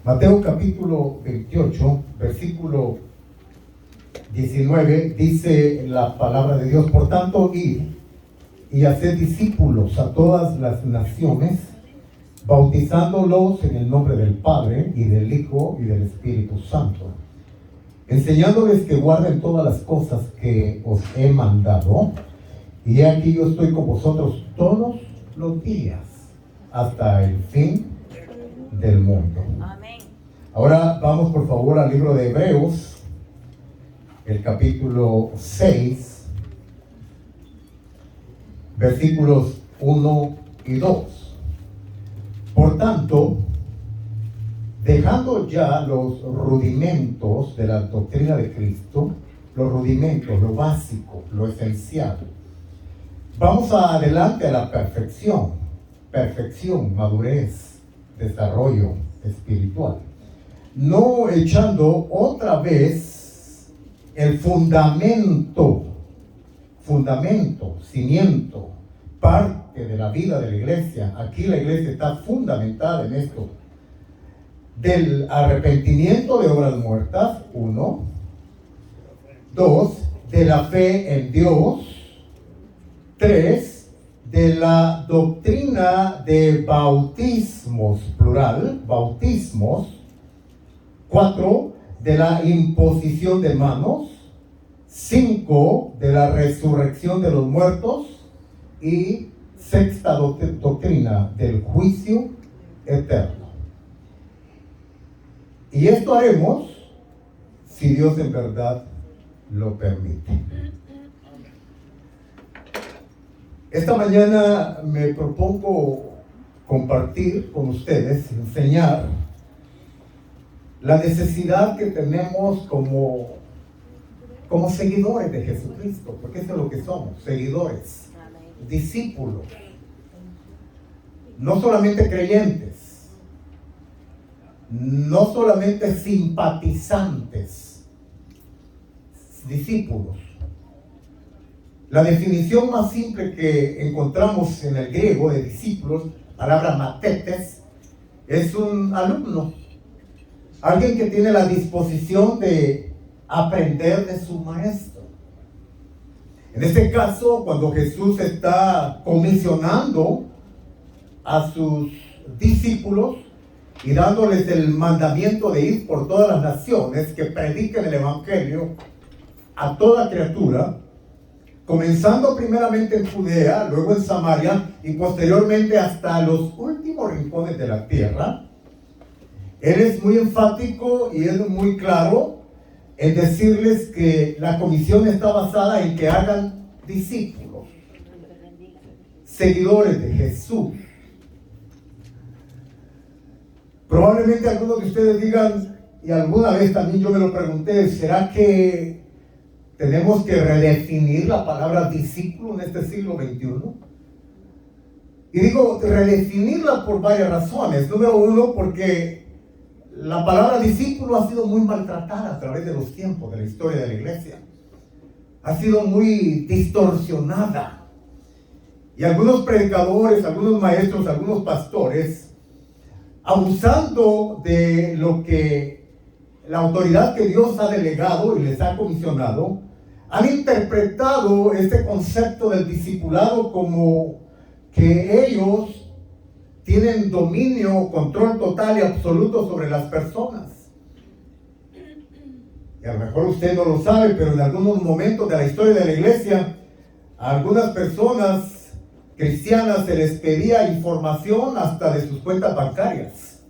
Mateo capítulo 28, versículo 19, dice la palabra de Dios: por tanto, id y haced discípulos a todas las naciones, bautizándolos en el nombre del Padre, y del Hijo, y del Espíritu Santo, enseñándoles que guarden todas las cosas que os he mandado. Y he aquí, yo estoy con vosotros todos los días, hasta el fin del mundo. Amén. Ahora vamos por favor al libro de Hebreos, el capítulo 6, versículos 1 y 2. Por tanto, dejando ya los rudimentos de la doctrina de Cristo, los rudimentos, lo básico, lo esencial, vamos adelante a la perfección, madurez, desarrollo espiritual, no echando otra vez el fundamento, cimiento, parte de la vida de la iglesia. Aquí la iglesia está fundamentada en esto: del arrepentimiento de obras muertas, 1. 2, de la fe en Dios. 3, de la doctrina de bautismos, plural, bautismos. 4, de la imposición de manos. 5, de la resurrección de los muertos. Y 6ª doctrina del juicio eterno. Y esto haremos si Dios en verdad lo permite. Esta mañana me propongo compartir con ustedes, enseñar la necesidad que tenemos como seguidores de Jesucristo, porque eso es lo que somos, seguidores, discípulos, no solamente creyentes, no solamente simpatizantes, discípulos. La definición más simple que encontramos en el griego de discípulos, palabra matetes, es un alumno, alguien que tiene la disposición de aprender de su maestro. En este caso, cuando Jesús está comisionando a sus discípulos y dándoles el mandamiento de ir por todas las naciones, que prediquen el evangelio a toda criatura, comenzando primeramente en Judea, luego en Samaria y posteriormente hasta los últimos rincones de la tierra, Él es muy enfático y es muy claro en decirles que la comisión está basada en que hagan discípulos, seguidores de Jesús. Probablemente algunos de ustedes digan, y alguna vez también yo me lo pregunté, ¿será que tenemos que redefinir la palabra discípulo en este siglo XXI? Y digo redefinirla por varias razones. Número 1, porque la palabra discípulo ha sido muy maltratada a través de los tiempos, de la historia de la iglesia. Ha sido muy distorsionada. Y algunos predicadores, algunos maestros, algunos pastores, abusando de lo que la autoridad que Dios ha delegado y les ha comisionado, han interpretado este concepto del discipulado como que ellos tienen dominio, control total y absoluto sobre las personas. Y a lo mejor usted no lo sabe, pero en algunos momentos de la historia de la iglesia, a algunas personas cristianas se les pedía información hasta de sus cuentas bancarias.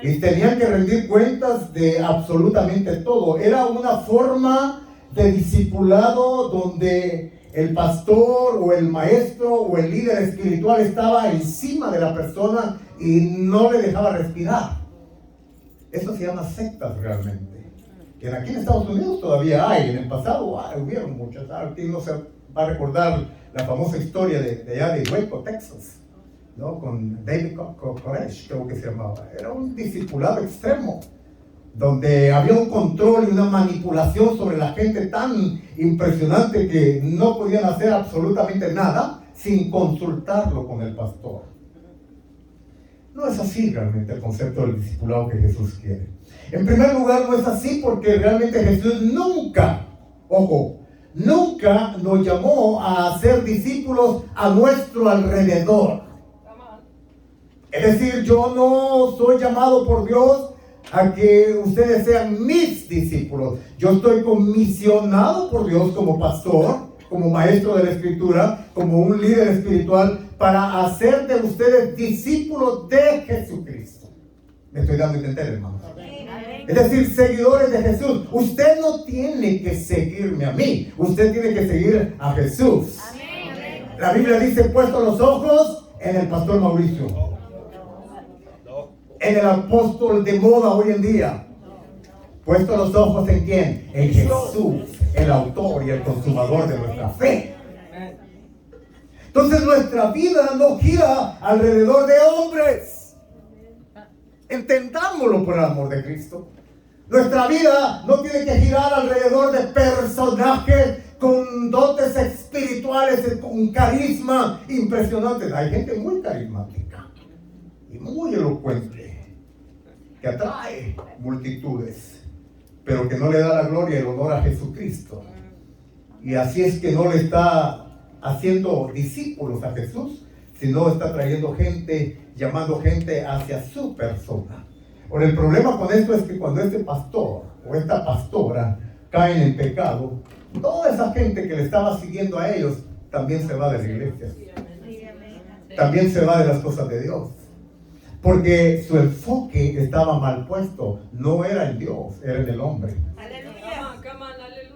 Y tenían que rendir cuentas de absolutamente todo. Era una forma de discipulado donde el pastor o el maestro o el líder espiritual estaba encima de la persona y no le dejaba respirar. Eso se llama sectas realmente. Y aquí en Estados Unidos todavía hay, en el pasado hubieron muchas. Aquí no se va a recordar la famosa historia de allá de Waco, Texas, ¿no? Con David Koresh, creo que se llamaba. Era un discipulado extremo, donde había un control y una manipulación sobre la gente tan impresionante que no podían hacer absolutamente nada sin consultarlo con el pastor. No es así realmente el concepto del discipulado que Jesús quiere. En primer lugar, no es así porque realmente Jesús nunca, ojo, nunca nos llamó a ser discípulos a nuestro alrededor. Es decir, yo no soy llamado por Dios a que ustedes sean mis discípulos. Yo estoy comisionado por Dios como pastor, como maestro de la Escritura, como un líder espiritual, para hacer de ustedes discípulos de Jesucristo. Me estoy dando a entender, hermanos. Es decir, seguidores de Jesús. Usted no tiene que seguirme a mí, usted tiene que seguir a Jesús. La Biblia dice: puesto los ojos en el pastor Mauricio, en el apóstol de moda hoy en día. Puesto los ojos en quién? En Jesús, el autor y el consumador de nuestra fe. Entonces nuestra vida no gira alrededor de hombres. Entendámoslo por el amor de Cristo. Nuestra vida no tiene que girar alrededor de personajes con dotes espirituales, con carisma impresionante. Hay gente muy carismática y muy elocuente que atrae multitudes, pero que no le da la gloria y el honor a Jesucristo. Y así es que no le está haciendo discípulos a Jesús, sino está trayendo gente, llamando gente hacia su persona. Ahora, el problema con esto es que cuando este pastor o esta pastora caen en pecado, toda esa gente que le estaba siguiendo a ellos también se va de la iglesia. También se va de las cosas de Dios. Porque su enfoque estaba mal puesto. No era en Dios, era en el hombre.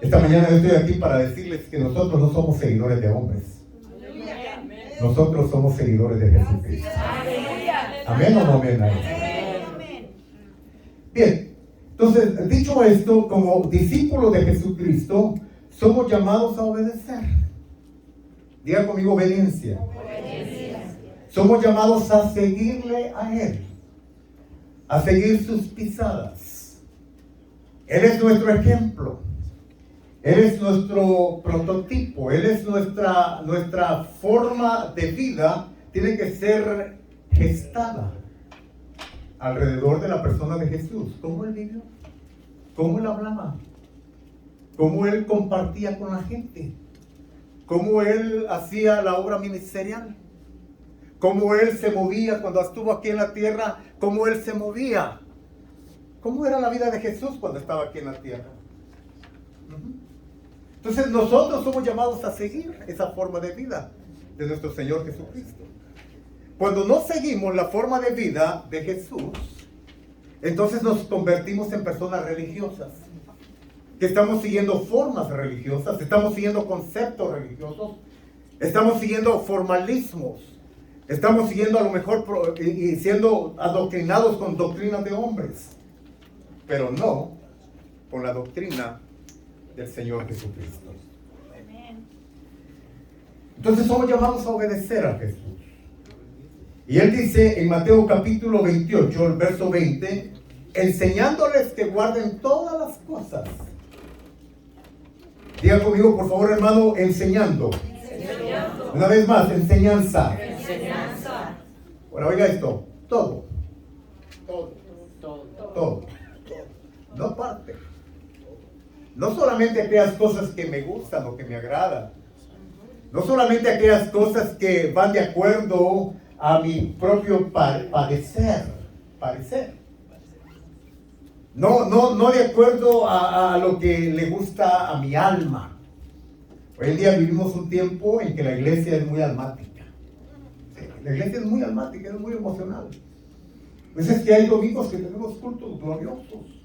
Esta mañana yo estoy aquí para decirles que nosotros no somos seguidores de hombres. Nosotros somos seguidores de Jesucristo. Amén o no amén. Bien, entonces, dicho esto, como discípulos de Jesucristo, somos llamados a obedecer. Diga conmigo: obediencia. Somos llamados a seguirle a Él, a seguir sus pisadas. Él es nuestro ejemplo. Él es nuestro prototipo. Él es nuestra forma de vida. Tiene que ser gestada alrededor de la persona de Jesús. ¿Cómo Él vivió? ¿Cómo Él hablaba? ¿Cómo Él compartía con la gente? ¿Cómo Él hacía la obra ministerial? ¿Cómo Él se movía cuando estuvo aquí en la tierra? ¿Cómo Él se movía? ¿Cómo era la vida de Jesús cuando estaba aquí en la tierra? Entonces nosotros somos llamados a seguir esa forma de vida de nuestro Señor Jesucristo. Cuando no seguimos la forma de vida de Jesús, entonces nos convertimos en personas religiosas, que estamos siguiendo formas religiosas, estamos siguiendo conceptos religiosos, estamos siguiendo formalismos, estamos siguiendo a lo mejor y siendo adoctrinados con doctrinas de hombres, pero no con la doctrina del Señor Jesucristo. Entonces somos llamados a obedecer a Jesús. Y Él dice en Mateo capítulo 28, el verso 20, enseñándoles que guarden todas las cosas. Diga conmigo, por favor, hermano: enseñando. Una vez más: enseñanza. Ahora oiga esto: todo. No parte. No solamente aquellas cosas que me gustan o que me agradan. No solamente aquellas cosas que van de acuerdo a mi propio parecer. No de acuerdo a lo que le gusta a mi alma. Hoy en día vivimos un tiempo en que la iglesia es muy almática. La iglesia es muy almática, es muy emocional. Pues es que hay domingos que tenemos cultos gloriosos,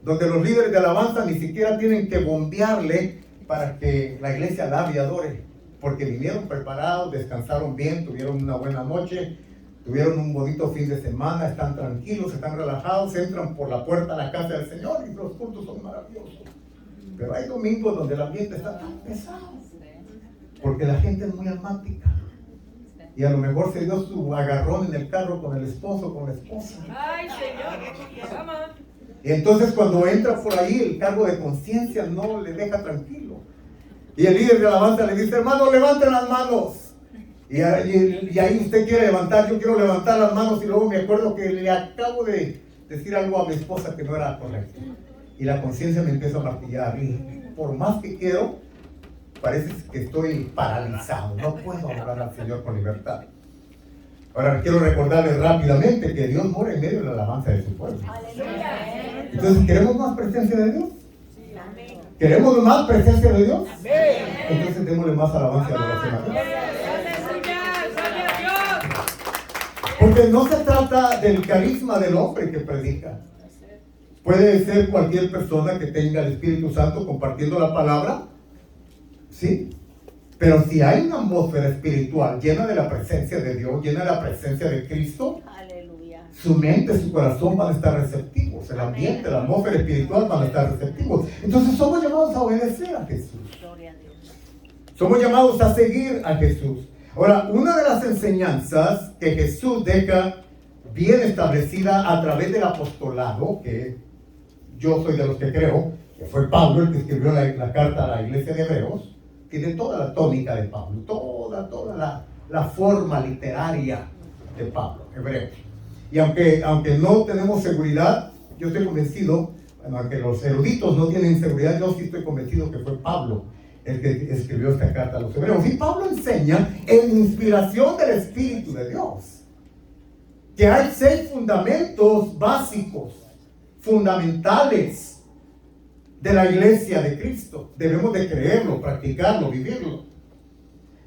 donde los líderes de alabanza ni siquiera tienen que bombearle para que la iglesia alabe y adore, porque vinieron preparados, descansaron bien, tuvieron una buena noche, tuvieron un bonito fin de semana, están tranquilos, están relajados, entran por la puerta a la casa del Señor y los cultos son maravillosos. Pero hay domingos donde el ambiente está tan pesado, porque la gente es muy almática. Y a lo mejor se dio su agarrón en el carro con el esposo, con la esposa. ¡Ay, Señor! Y entonces cuando entra por ahí, el cargo de conciencia no le deja tranquilo. Y el líder de alabanza le dice: hermano, levanten las manos. Y ahí usted quiere levantar, yo quiero levantar las manos y luego me acuerdo que le acabo de decir algo a mi esposa que no era correcto. Y la conciencia me empieza a martillar. Y por más que quiero, parece que estoy paralizado. No puedo adorar al Señor con libertad. Ahora quiero recordarles rápidamente que Dios mora en medio de la alabanza de su pueblo. Entonces, ¿queremos más presencia de Dios? ¿Queremos más presencia de Dios? Entonces démosle más alabanza y adoración a Dios. Porque no se trata del carisma del hombre que predica. Puede ser cualquier persona que tenga el Espíritu Santo compartiendo la palabra, ¿sí? Pero si hay una atmósfera espiritual llena de la presencia de Dios, llena de la presencia de Cristo, aleluya, su mente, su corazón van a estar receptivos, el ambiente, la atmósfera espiritual van a estar receptivos. Entonces somos llamados a obedecer a Jesús. Somos llamados a seguir a Jesús. Ahora, una de las enseñanzas que Jesús deja bien establecida a través del apostolado, que yo soy de los que creo, que fue Pablo el que escribió la carta a la iglesia de Hebreos, tiene toda la tónica de Pablo, toda la forma literaria de Pablo, Hebreos. Y aunque no tenemos seguridad, yo estoy convencido, bueno, aunque los eruditos no tienen seguridad, yo sí estoy convencido que fue Pablo el que escribió esta carta a los Hebreos. Y Pablo enseña en inspiración del Espíritu de Dios que hay 6 fundamentos básicos, fundamentales de la iglesia de Cristo. Debemos de creerlo, practicarlo, vivirlo.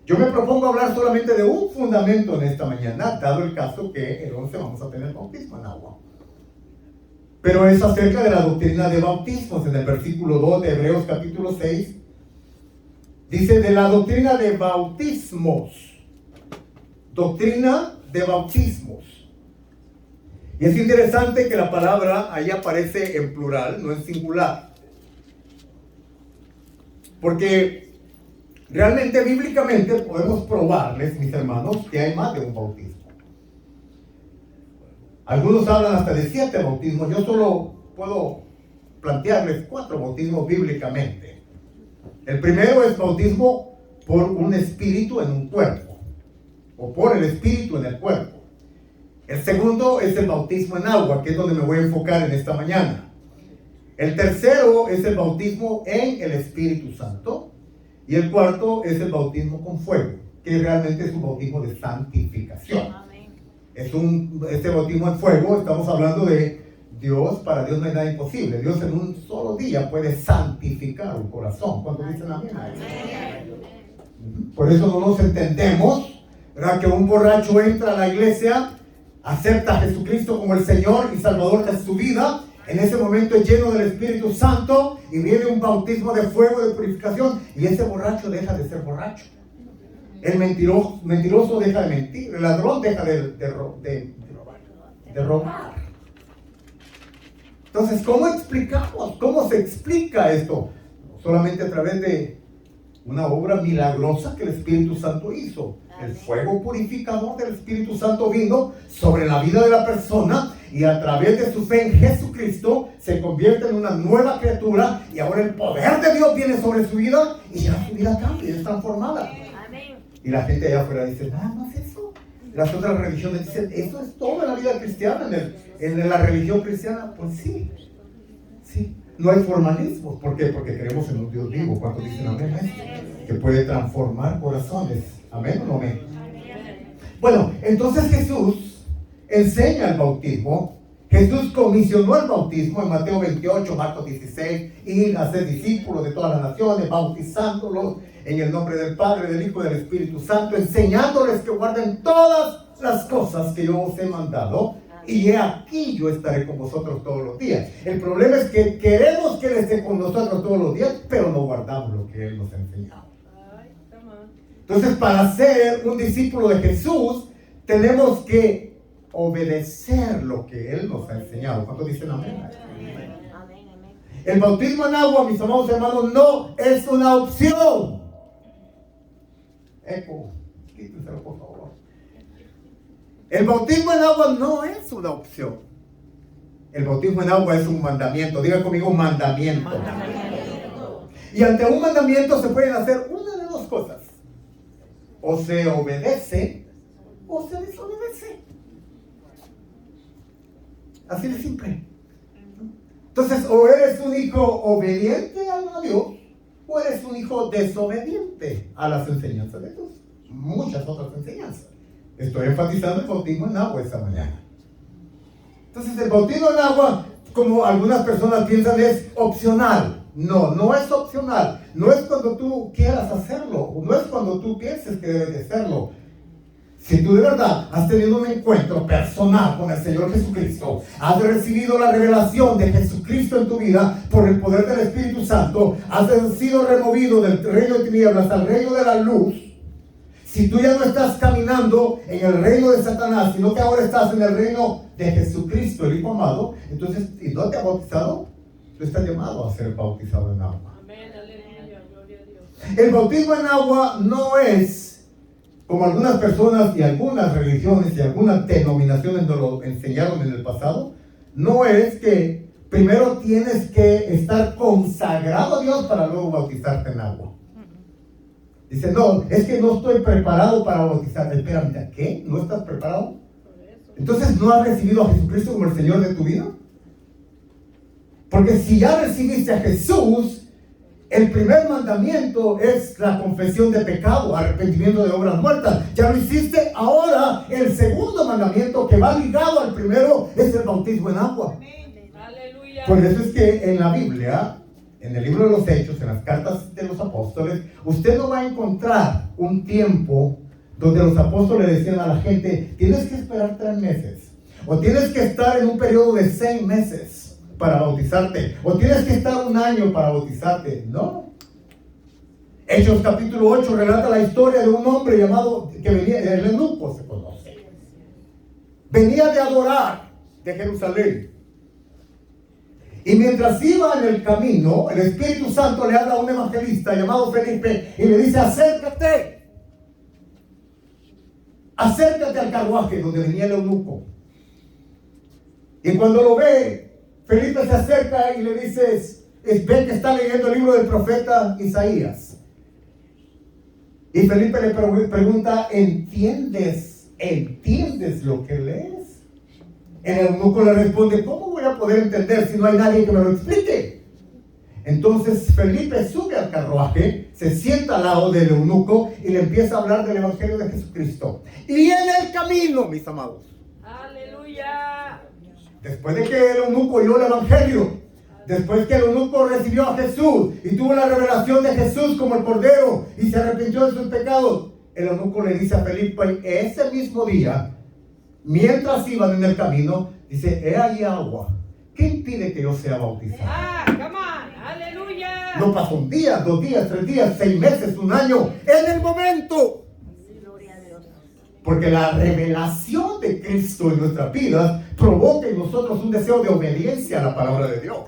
Yo me propongo hablar solamente de un fundamento en esta mañana, dado el caso que el 11 vamos a tener bautismo en agua. Pero es acerca de la doctrina de bautismos. En el versículo 2 de Hebreos capítulo 6, dice de la doctrina de bautismos. Doctrina de bautismos. Y es interesante que la palabra ahí aparece en plural, no en singular. Porque realmente, bíblicamente, podemos probarles, mis hermanos, que hay más de un bautismo. Algunos hablan hasta de 7 bautismos. Yo solo puedo plantearles 4 bautismos bíblicamente. El primero es bautismo por un espíritu en un cuerpo, o por el espíritu en el cuerpo. El segundo es el bautismo en agua, que es donde me voy a enfocar en esta mañana. El tercero es el bautismo en el Espíritu Santo. Y el cuarto es el bautismo con fuego, que realmente es un bautismo de santificación. Este bautismo en fuego, estamos hablando de Dios. Para Dios no hay nada imposible. Dios en un solo día puede santificar un corazón. ¿Cuántos dicen amén? Por eso no nos entendemos, ¿verdad? Que un borracho entra a la iglesia, acepta a Jesucristo como el Señor y Salvador de su vida. En ese momento es lleno del Espíritu Santo y viene un bautismo de fuego, de purificación, y ese borracho deja de ser borracho. El mentiroso deja de mentir, el ladrón deja de robar. Entonces, ¿cómo explicamos? ¿Cómo se explica esto? Solamente a través de una obra milagrosa que el Espíritu Santo hizo. El fuego purificador del Espíritu Santo vino sobre la vida de la persona, y a través de su fe en Jesucristo se convierte en una nueva criatura, y ahora el poder de Dios viene sobre su vida y ya su vida cambia, es transformada. Y la gente allá afuera dice, nada más eso. Las otras religiones dicen, eso es todo en la vida cristiana, en la religión cristiana. Pues sí, no hay formalismos. ¿Por qué? Porque creemos en un Dios vivo. ¿Cuántos dicen amén? Que puede transformar corazones. ¿Amén o no amén? Bueno, entonces Jesús enseña el bautismo. Jesús comisionó el bautismo en Mateo 28, Marcos 16, ir a ser discípulos de todas las naciones, bautizándolos en el nombre del Padre, del Hijo y del Espíritu Santo, enseñándoles que guarden todas las cosas que yo os he mandado, y he aquí yo estaré con vosotros todos los días. El problema es que queremos que Él esté con nosotros todos los días, pero no guardamos lo que Él nos ha enseñado. Entonces, para ser un discípulo de Jesús, tenemos que obedecer lo que Él nos ha enseñado. ¿Cuántos dicen amén? El bautismo en agua, mis amados hermanos, no es una opción. Eco, quítenselo por favor. El bautismo en agua no es una opción. El bautismo en agua es un mandamiento. Diga conmigo, un mandamiento. Y ante un mandamiento se pueden hacer una de dos cosas. o se obedece o se desobedece. Así de simple. Entonces, o eres un hijo obediente a Dios, o eres un hijo desobediente a las enseñanzas de Dios. Muchas otras enseñanzas. Estoy enfatizando el bautismo en agua esta mañana. Entonces, el bautismo en agua, como algunas personas piensan, es opcional. No, no es opcional. No es cuando tú quieras hacerlo, no es cuando tú pienses que debes de hacerlo. Si tú de verdad has tenido un encuentro personal con el Señor Jesucristo, has recibido la revelación de Jesucristo en tu vida por el poder del Espíritu Santo, has sido removido del reino de tinieblas al reino de la luz. Si tú ya no estás caminando en el reino de Satanás, sino que ahora estás en el reino de Jesucristo, el Hijo amado, entonces, ¿y no te ha bautizado? Tú estás llamado a ser bautizado en agua. Amén, aleluya, gloria a Dios. El bautismo en agua no es, como algunas personas y algunas religiones y algunas denominaciones nos lo enseñaron en el pasado, no es que primero tienes que estar consagrado a Dios para luego bautizarte en agua. Dice, no, es que no estoy preparado para bautizarte. Espérame, ¿qué? ¿No estás preparado? Entonces, ¿no has recibido a Jesucristo como el Señor de tu vida? Porque si ya recibiste a Jesús, el primer mandamiento es la confesión de pecado, arrepentimiento de obras muertas. Ya lo hiciste. Ahora el segundo mandamiento, que va ligado al primero, es el bautismo en agua. Aleluya. Por eso es que en la Biblia, en el libro de los Hechos, en las cartas de los apóstoles, usted no va a encontrar un tiempo donde los apóstoles decían a la gente, tienes que esperar 3 meses, o tienes que estar en un periodo de 6 meses para bautizarte, o tienes que estar 1 año para bautizarte. No. Hechos capítulo 8 relata la historia de un hombre llamado, que venía, el eunuco se conoce, venía de adorar de Jerusalén. Y mientras iba en el camino, el Espíritu Santo le habla a un evangelista llamado Felipe y le dice, acércate al carruaje donde venía el eunuco. Y cuando lo ve, Felipe se acerca y le dice, ve que está leyendo el libro del profeta Isaías. Y Felipe le pregunta, ¿entiendes lo que lees? El eunuco le responde, ¿cómo voy a poder entender si no hay nadie que me lo explique? Entonces Felipe sube al carruaje, se sienta al lado del eunuco y le empieza a hablar del evangelio de Jesucristo. Y en el camino, mis amados, aleluya, después de que el eunuco oyó el evangelio, después que el eunuco recibió a Jesús y tuvo la revelación de Jesús como el Cordero y se arrepintió de sus pecados, el eunuco le dice a Felipe, ese mismo día, mientras iban en el camino, dice, he ahí agua, ¿qué impide que yo sea bautizado? Come on, aleluya. No pasó 1 día, 2 días, 3 días, 6 meses, 1 año, en el momento. Gloria a Dios. Porque la revelación de Cristo en nuestras vidas provoca en nosotros un deseo de obediencia a la palabra de Dios.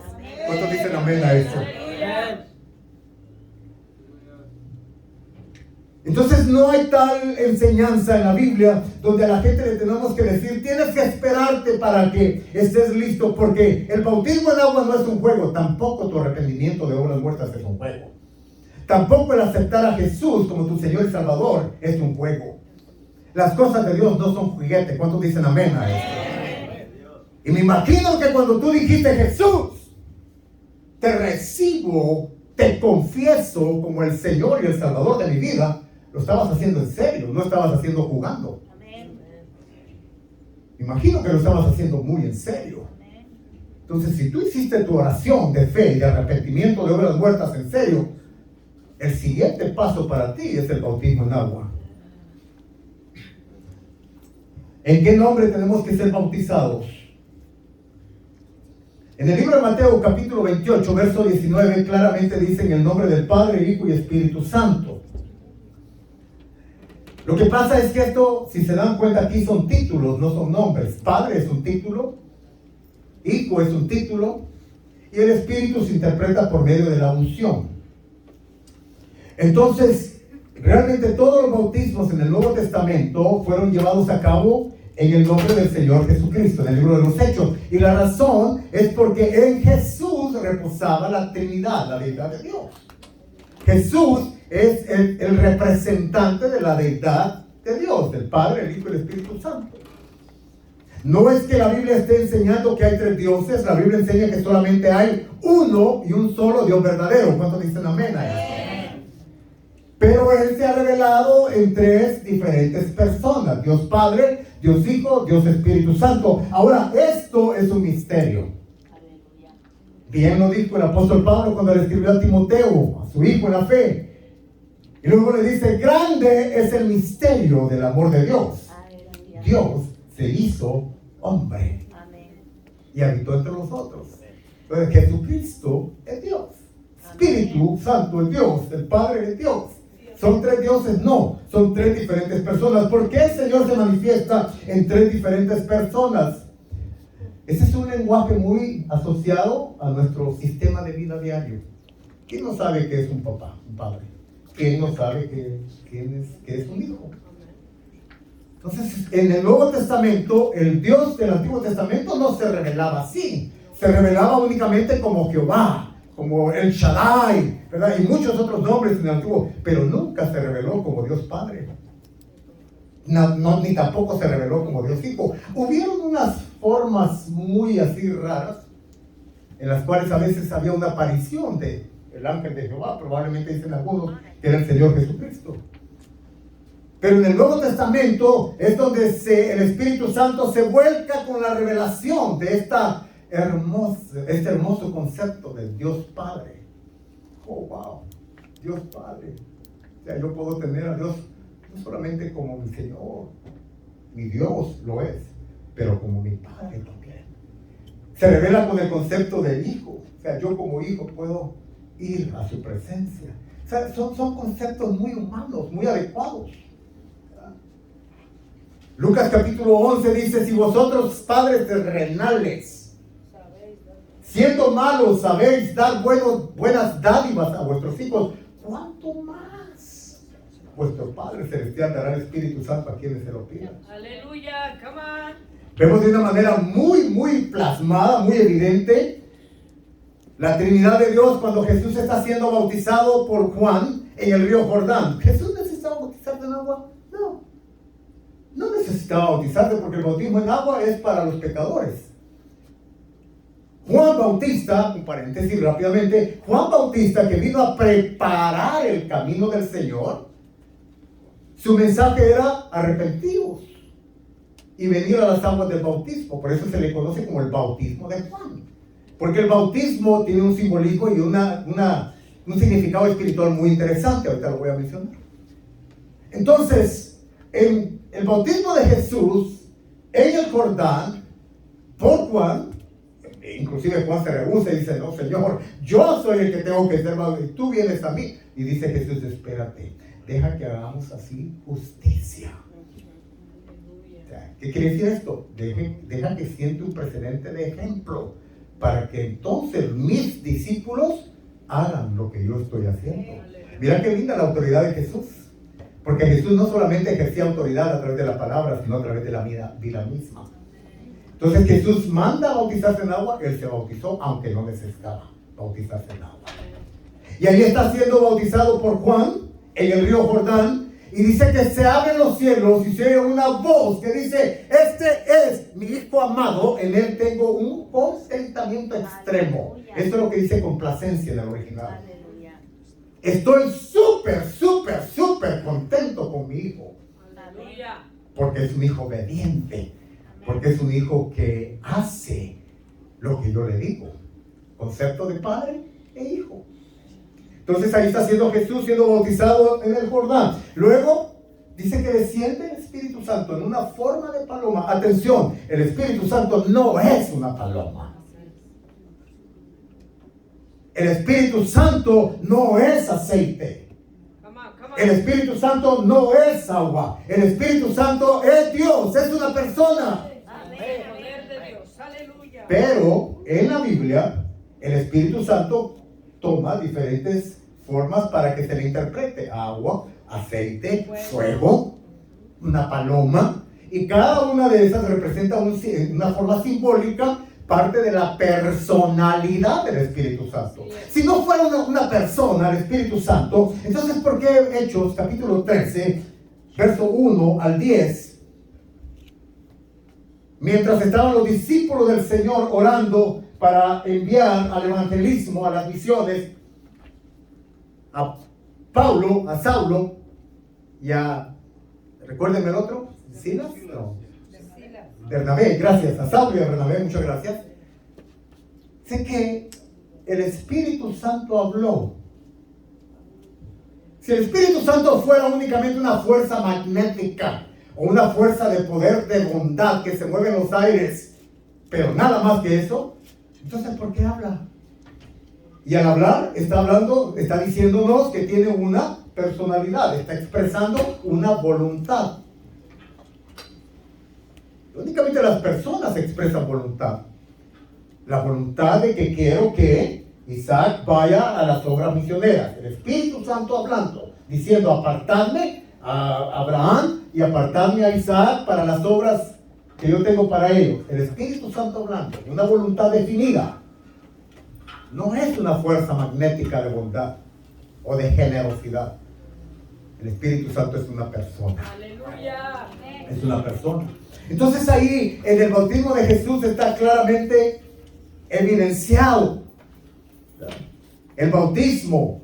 ¿Cuántos dicen amén a eso? Aleluya. Entonces no hay tal enseñanza en la Biblia donde a la gente le tenemos que decir, tienes que esperarte para que estés listo, porque el bautismo en agua no es un juego, tampoco tu arrepentimiento de obras muertas es un juego, tampoco el aceptar a Jesús como tu Señor y Salvador es un juego. Las cosas de Dios no son juguetes. ¿Cuántos dicen amén a esto? Y me imagino que cuando tú dijiste, Jesús, te recibo, te confieso como el Señor y el Salvador de mi vida, lo estabas haciendo en serio, no estabas haciendo jugando. Amén. Imagino que lo estabas haciendo muy en serio. Entonces, si tú hiciste tu oración de fe y de arrepentimiento de obras muertas en serio, el siguiente paso para ti es el bautismo en agua. ¿En qué nombre tenemos que ser bautizados? En el libro de Mateo, capítulo 28, verso 19, claramente dice en el nombre del Padre, Hijo y Espíritu Santo. Lo que pasa es que esto, si se dan cuenta aquí, son títulos, no son nombres. Padre es un título, Hijo es un título, y el Espíritu se interpreta por medio de la unción. Entonces, realmente todos los bautismos en el Nuevo Testamento fueron llevados a cabo en el nombre del Señor Jesucristo, en el libro de los Hechos. Y la razón es porque en Jesús reposaba la Trinidad, la deidad de Dios. Jesús es el representante de la deidad de Dios, del Padre, el Hijo y el Espíritu Santo. No es que la Biblia esté enseñando que hay tres dioses, la Biblia enseña que solamente hay uno y un solo Dios verdadero. ¿Cuántos dicen amén a eso? Pero Él se ha revelado en tres diferentes personas: Dios Padre, Dios Hijo, Dios Espíritu Santo. Ahora, esto es un misterio. Bien lo dijo el apóstol Pablo cuando le escribió a Timoteo, a su hijo en la fe. Y luego le dice: grande es el misterio del amor de Dios. Dios se hizo hombre y habitó entre nosotros. Entonces Jesucristo es Dios. Espíritu Santo es Dios. El Padre es Dios. ¿Son tres dioses? No, son tres diferentes personas. ¿Por qué el Señor se manifiesta en tres diferentes personas? Ese es un lenguaje muy asociado a nuestro sistema de vida diario. ¿Quién no sabe qué es un papá, un padre? ¿Quién no sabe qué es un hijo? Entonces, en el Nuevo Testamento, el Dios del Antiguo Testamento no se revelaba así. Se revelaba únicamente como Jehová, como El Shaddai, ¿verdad? Y muchos otros nombres en el Antiguo, pero nunca se reveló como Dios Padre. Ni tampoco se reveló como Dios Hijo. Hubieron unas formas muy así raras, en las cuales a veces había una aparición del ángel de Jehová. Probablemente dicen algunos que era el Señor Jesucristo. Pero en el Nuevo Testamento es donde el Espíritu Santo se vuelca con la revelación de este hermoso concepto del Dios Padre. Oh, wow, Dios Padre. O sea, yo puedo tener a Dios no solamente como mi Señor, mi Dios lo es, pero como mi Padre también. Se revela con el concepto del Hijo. O sea, yo como hijo puedo ir a su presencia. O sea, son conceptos muy humanos, muy adecuados. Lucas capítulo 11 dice: si vosotros, padres terrenales, siendo malos, sabéis dar buenas dádivas a vuestros hijos, ¿cuánto más vuestro Padre Celestial dará el Espíritu Santo a quienes se lo pidan? Aleluya, come on. Vemos de una manera muy plasmada, muy evidente, la Trinidad de Dios cuando Jesús está siendo bautizado por Juan en el río Jordán. ¿Jesús necesitaba bautizarse en agua? No necesitaba bautizarse, porque el bautismo en agua es para los pecadores. Juan Bautista, un paréntesis rápidamente, Juan Bautista, que vino a preparar el camino del Señor, su mensaje era: arrepentidos y venir a las aguas del bautismo. Por eso se le conoce como el bautismo de Juan, porque el bautismo tiene un simbolismo y un significado espiritual muy interesante. Ahorita lo voy a mencionar. Entonces, el bautismo de Jesús en el Jordán por Juan, inclusive Juan se rehúsa y dice: no, Señor, yo soy el que tengo que ser bautizado y tú vienes a mí. Y dice Jesús: espérate, deja que hagamos así justicia. O sea, ¿qué quiere decir esto? Deja que siente un precedente de ejemplo, para que entonces mis discípulos hagan lo que yo estoy haciendo. Mira qué linda la autoridad de Jesús. Porque Jesús no solamente ejercía autoridad a través de la palabra, sino a través de la vida misma. Entonces Jesús manda a bautizarse en agua. Él se bautizó aunque no necesitaba bautizarse en agua. Y ahí está siendo bautizado por Juan en el río Jordán. Y dice que se abren los cielos y se oye una voz que dice: este es mi Hijo amado, en él tengo un contentamiento extremo. Esto es lo que dice complacencia en el original. Estoy súper contento con mi hijo. Porque es un hijo obediente. Porque es un hijo que hace lo que yo le digo. Concepto de padre e hijo. Entonces ahí está siendo Jesús siendo bautizado en el Jordán. Luego dice que desciende el Espíritu Santo en una forma de paloma. Atención, el Espíritu Santo no es una paloma. El Espíritu Santo no es aceite. El Espíritu Santo no es agua. El Espíritu Santo es Dios, es una persona. Pero en la Biblia, el Espíritu Santo toma diferentes formas para que se le interprete: agua, aceite, fuego, una paloma. Y cada una de esas representa una forma simbólica parte de la personalidad del Espíritu Santo. Si no fuera una persona, el Espíritu Santo, entonces ¿por qué Hechos capítulo 13, verso 1 al 10? Mientras estaban los discípulos del Señor orando para enviar al evangelismo, a las misiones, a Pablo, a Saulo y a, recuérdenme el otro, ¿Silas? No. Bernabé, gracias, a Saulo y a Bernabé, muchas gracias. Sé que el Espíritu Santo habló. Si el Espíritu Santo fuera únicamente una fuerza magnética o una fuerza de poder, de bondad que se mueve en los aires, pero nada más que eso, entonces ¿por qué habla? Y al hablar, está diciéndonos que tiene una personalidad, está expresando una voluntad. Únicamente las personas expresan voluntad. La voluntad de que quiero que Isaac vaya a las obras misioneras. El Espíritu Santo hablando, diciendo apartadme a Abraham y apartadme a Isaac para las obras que yo tengo para ellos. El Espíritu Santo hablando, una voluntad definida. No es una fuerza magnética de bondad o de generosidad. El Espíritu Santo es una persona. Aleluya. Es una persona. Entonces ahí en el bautismo de Jesús está claramente evidenciado el bautismo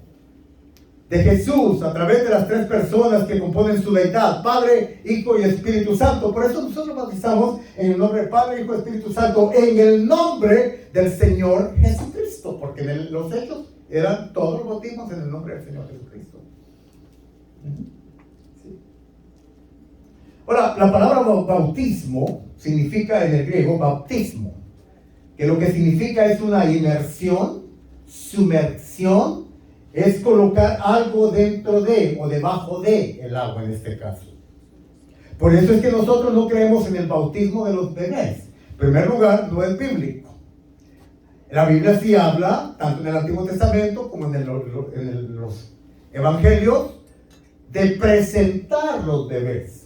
de Jesús a través de las tres personas que componen su deidad, Padre, Hijo y Espíritu Santo. Por eso nosotros bautizamos en el nombre del Padre, Hijo y Espíritu Santo, en el nombre del Señor Jesucristo, porque en los hechos eran todos los bautismos en el nombre del Señor Jesucristo. Sí. Ahora, la palabra bautismo significa en el griego bautismo, que lo que significa es una inmersión, sumersión, es colocar algo dentro de o debajo de el agua en este caso. Por eso es que nosotros no creemos en el bautismo de los bebés. En primer lugar, no es bíblico. La Biblia sí habla, tanto en el Antiguo Testamento como en los Evangelios, de presentar los bebés.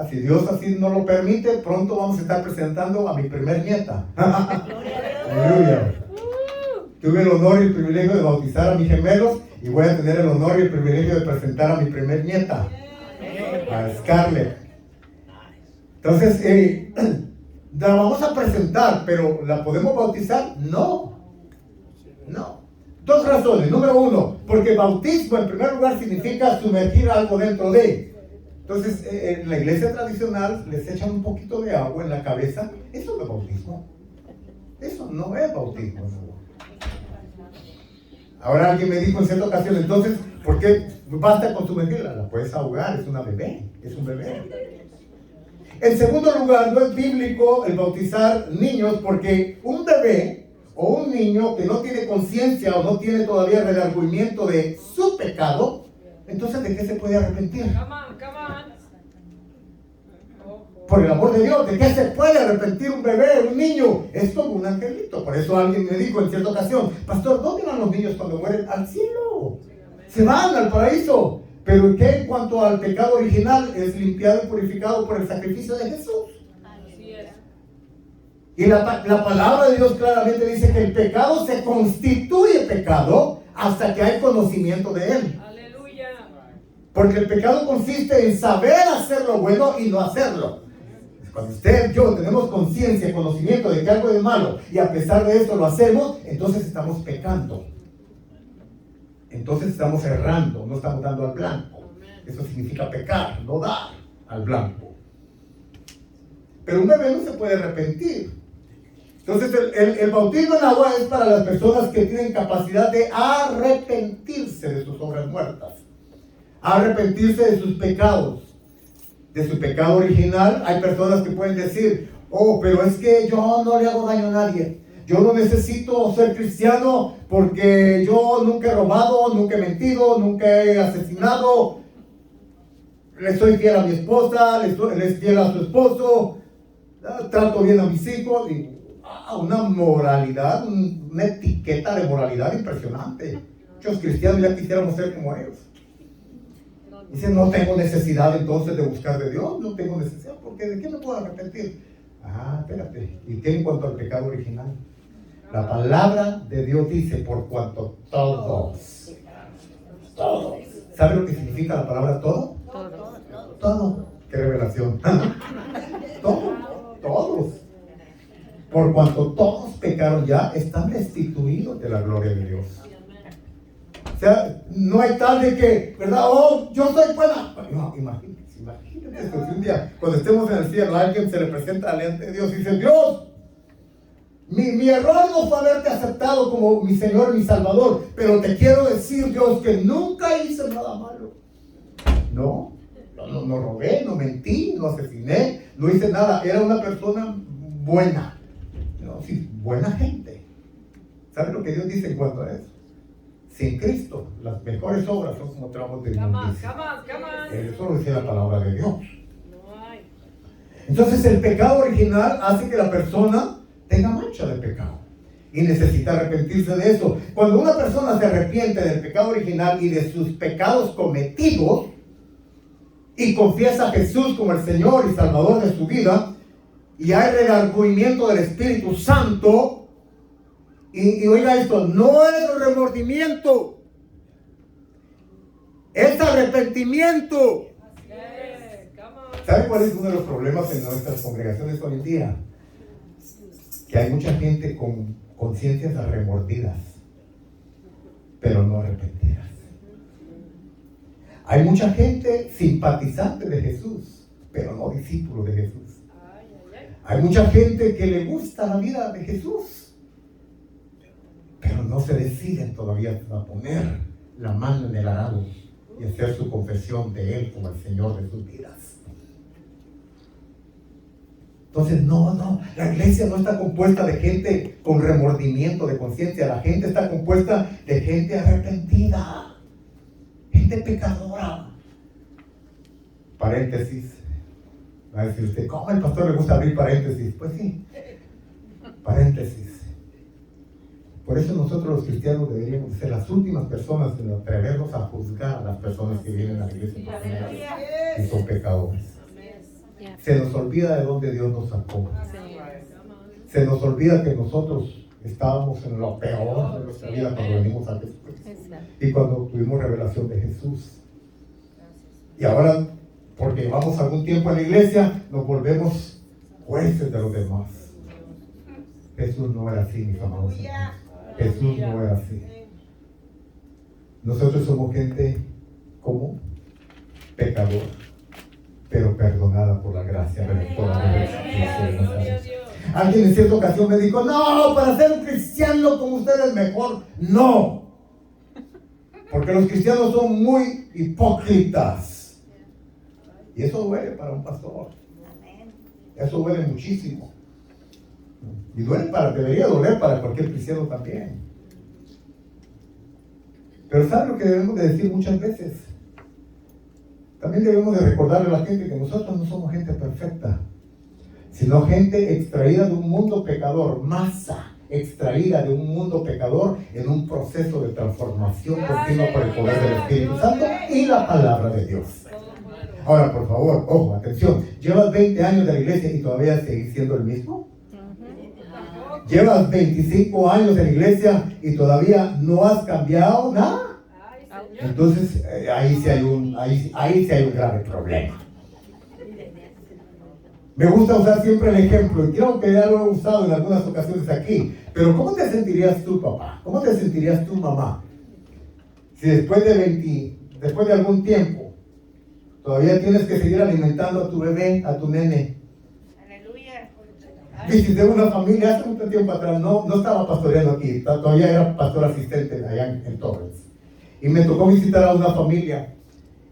Si Dios así no lo permite, pronto vamos a estar presentando a mi primer nieta. Aleluya. Tuve el honor y el privilegio de bautizar a mis gemelos y voy a tener el honor y el privilegio de presentar a mi primer nieta, a Scarlett. Entonces, la vamos a presentar, pero ¿la podemos bautizar? No. Dos razones. Número uno, porque bautismo en primer lugar significa sumergir algo dentro de. Entonces, en la iglesia tradicional les echan un poquito de agua en la cabeza. Eso no es bautismo. Eso no es bautismo. Ahora alguien me dijo en cierta ocasión, entonces, ¿por qué basta con sumergirla? La puedes ahogar, es una bebé, es un bebé. En segundo lugar, no es bíblico el bautizar niños porque un bebé o un niño que no tiene conciencia o no tiene todavía redargüimiento de su pecado, entonces ¿de qué se puede arrepentir? Come on. Por el amor de Dios, ¿de qué se puede arrepentir un bebé, un niño? Es como un angelito. Por eso alguien me dijo en cierta ocasión, pastor, ¿dónde van los niños cuando mueren? Al cielo. Se van al paraíso. Pero ¿qué en cuanto al pecado original? Es limpiado y purificado por el sacrificio de Jesús. Así es. Y la palabra de Dios claramente dice que el pecado se constituye pecado hasta que hay conocimiento de él. Aleluya. Porque el pecado consiste en saber hacer lo bueno y no hacerlo. Cuando usted y yo tenemos conciencia, conocimiento de que algo es malo y a pesar de esto lo hacemos, entonces estamos pecando. Entonces estamos errando, no estamos dando al blanco. Eso significa pecar, no dar al blanco. Pero un bebé no se puede arrepentir. Entonces el bautismo en agua es para las personas que tienen capacidad de arrepentirse de sus obras muertas, arrepentirse de sus pecados, de su pecado original. Hay personas que pueden decir, oh, pero es que yo no le hago daño a nadie. Yo no necesito ser cristiano porque yo nunca he robado, nunca he mentido, nunca he asesinado. Le soy fiel a mi esposa, le soy fiel a su esposo, trato bien a mis hijos. Y, una moralidad, una etiqueta de moralidad impresionante. Muchos cristianos ya quisiéramos ser como ellos. Dicen, no tengo necesidad entonces de buscar de Dios, no tengo necesidad, porque ¿de qué me puedo arrepentir? Espérate. ¿Y qué en cuanto al pecado original? La palabra de Dios dice, por cuanto todos. ¿Sabe lo que significa la palabra todo? Todo. Qué revelación. Todos. Por cuanto todos pecaron ya, están destituidos de la gloria de Dios. O sea, no hay tal de que, ¿verdad? Oh, yo soy buena. No, imagínate que un día, cuando estemos en el cielo, alguien se le presenta delante de Dios y dice, Dios, mi error no fue haberte aceptado como mi Señor y mi Salvador, pero te quiero decir, Dios, que nunca hice nada malo. No robé, no mentí, no asesiné, no hice nada. Era una persona buena. No, sí, buena gente. ¿Sabe lo que Dios dice en cuanto a eso? Sin Cristo, las mejores obras son como trapos de inmundicia. Eso lo dice la palabra de Dios. Entonces el pecado original hace que la persona tenga mancha de pecado y necesita arrepentirse de eso. Cuando una persona se arrepiente del pecado original y de sus pecados cometidos y confiesa a Jesús como el Señor y Salvador de su vida, y hay redargüimiento del Espíritu Santo, y oiga esto, no es remordimiento, es arrepentimiento. ¿Sabe cuál es uno de los problemas en nuestras congregaciones hoy en día? Que hay mucha gente con conciencias remordidas, pero no arrepentidas. Hay mucha gente simpatizante de Jesús, pero no discípulo de Jesús. Hay mucha gente que le gusta la vida de Jesús, pero no se deciden todavía a poner la mano en el arado y hacer su confesión de Él como el Señor de sus vidas. Entonces, la iglesia no está compuesta de gente con remordimiento de conciencia. La gente está compuesta de gente arrepentida, gente pecadora. Paréntesis. Va a decir usted, ¿cómo al pastor le gusta abrir paréntesis? Pues sí, paréntesis. Por eso nosotros los cristianos deberíamos ser las últimas personas en atrevernos a juzgar a las personas que vienen a la iglesia por primera vez y son pecadores. Se nos olvida de dónde Dios nos sacó. Se nos olvida que nosotros estábamos en lo peor de nuestra vida cuando venimos a Jesucristo y cuando tuvimos revelación de Jesús. Y ahora, porque llevamos algún tiempo en la iglesia, nos volvemos jueces de los demás. Jesús no era así, mis amados. Jesús no era así. Nosotros somos gente como pecadora, pero perdonada por la gracia redentora de Jesucristo. Alguien en cierta ocasión me dijo, no, para ser un cristiano como usted es mejor. No, porque los cristianos son muy hipócritas. Y eso duele para un pastor. Eso duele muchísimo. Y debería doler para cualquier cristiano también. Pero ¿sabe lo que debemos de decir muchas veces? También debemos de recordarle a la gente que nosotros no somos gente perfecta, sino gente extraída de un mundo pecador, masa extraída de un mundo pecador en un proceso de transformación continua por el poder del Espíritu Santo y la palabra de Dios. Ahora, por favor, ojo, atención, ¿llevas 20 años de la iglesia y todavía seguís siendo el mismo? ¿Llevas 25 años en la iglesia y todavía no has cambiado nada? Entonces, ahí sí hay un grave problema. Me gusta usar siempre el ejemplo, y creo que ya lo he usado en algunas ocasiones aquí, pero ¿cómo te sentirías tú, papá? ¿Cómo te sentirías tú, mamá? Si después de algún tiempo, todavía tienes que seguir alimentando a tu bebé, a tu nene. Aleluya. Visité una familia hace mucho tiempo atrás, no estaba pastoreando aquí, todavía era pastor asistente allá en Torres. Y me tocó visitar a una familia.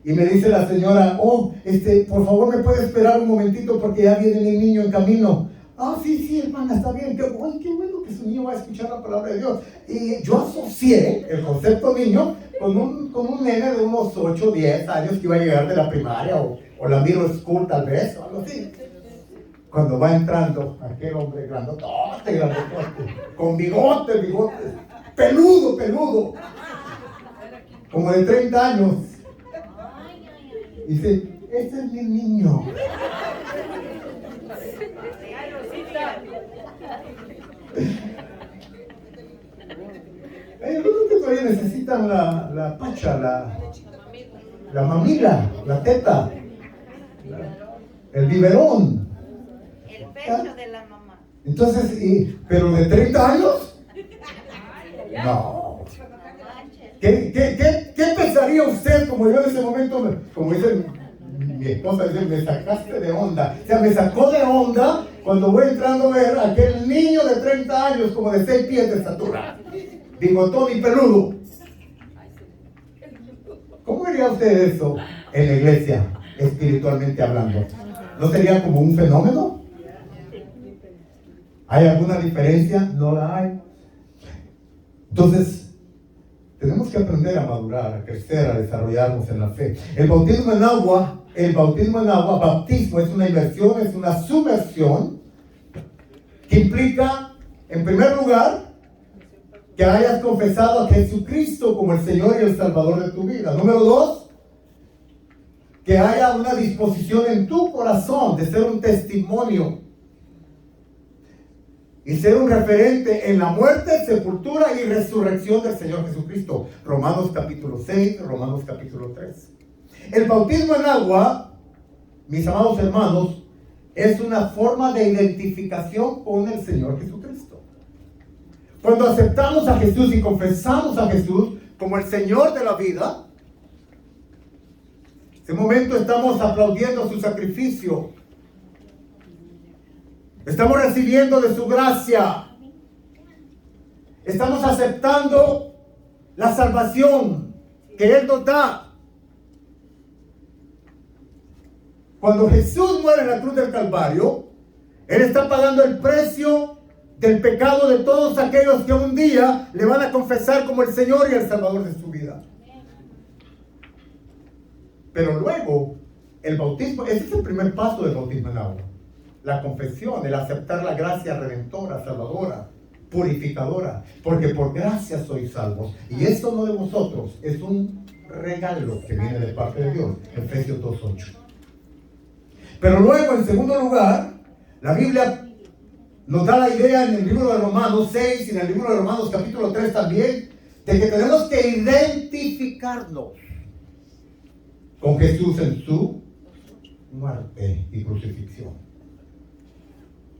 Y me dice la señora, por favor me puede esperar un momentito porque ya viene mi niño en camino. Sí, hermana, está bien. Qué bueno que su niño va a escuchar la palabra de Dios. Y yo asocié el concepto niño con un nene de unos 8 o 10 años que iba a llegar de la primaria o la middle school tal vez, o algo así. Cuando va entrando aquel hombre grandote, con bigote, peludo, como de 30 años. Dice, este es mi niño. Hay algunos que todavía necesitan la pacha, la mamila, la teta, el biberón. El pecho de la mamá. Entonces, ¿pero de 30 años? No. ¿Qué pensaría usted, como yo en ese momento, como dice mi esposa, dice, me sacaste de onda? O sea, me sacó de onda cuando voy entrando a ver a aquel niño de 30 años, como de 6 pies de estatura, bigotón y peludo. ¿Cómo vería usted eso en la iglesia, espiritualmente hablando? ¿No sería como un fenómeno? ¿Hay alguna diferencia? No la hay. Entonces, tenemos que aprender a madurar, a crecer, a desarrollarnos en la fe. El bautismo en agua, bautismo es una inmersión, es una sumersión que implica, en primer lugar, que hayas confesado a Jesucristo como el Señor y el Salvador de tu vida. Número 2, que haya una disposición en tu corazón de ser un testimonio y ser un referente en la muerte, sepultura y resurrección del Señor Jesucristo. Romanos capítulo 6, Romanos capítulo 3. El bautismo en agua, mis amados hermanos, es una forma de identificación con el Señor Jesucristo. Cuando aceptamos a Jesús y confesamos a Jesús como el Señor de la vida, en ese momento estamos aplaudiendo su sacrificio. Estamos recibiendo de su gracia. Estamos aceptando la salvación que Él nos da. Cuando Jesús muere en la cruz del Calvario, Él está pagando el precio del pecado de todos aquellos que un día le van a confesar como el Señor y el Salvador de su vida. Pero luego, el bautismo, ese es el primer paso del bautismo en agua. La confesión, el aceptar la gracia redentora, salvadora, purificadora, porque por gracia sois salvos. Y esto no de vosotros, es un regalo que viene de parte de Dios. Efesios 2:8. Pero luego, en segundo lugar, la Biblia nos da la idea en el libro de Romanos 6 y en el libro de Romanos capítulo 3 también, de que tenemos que identificarnos con Jesús en su muerte y crucifixión.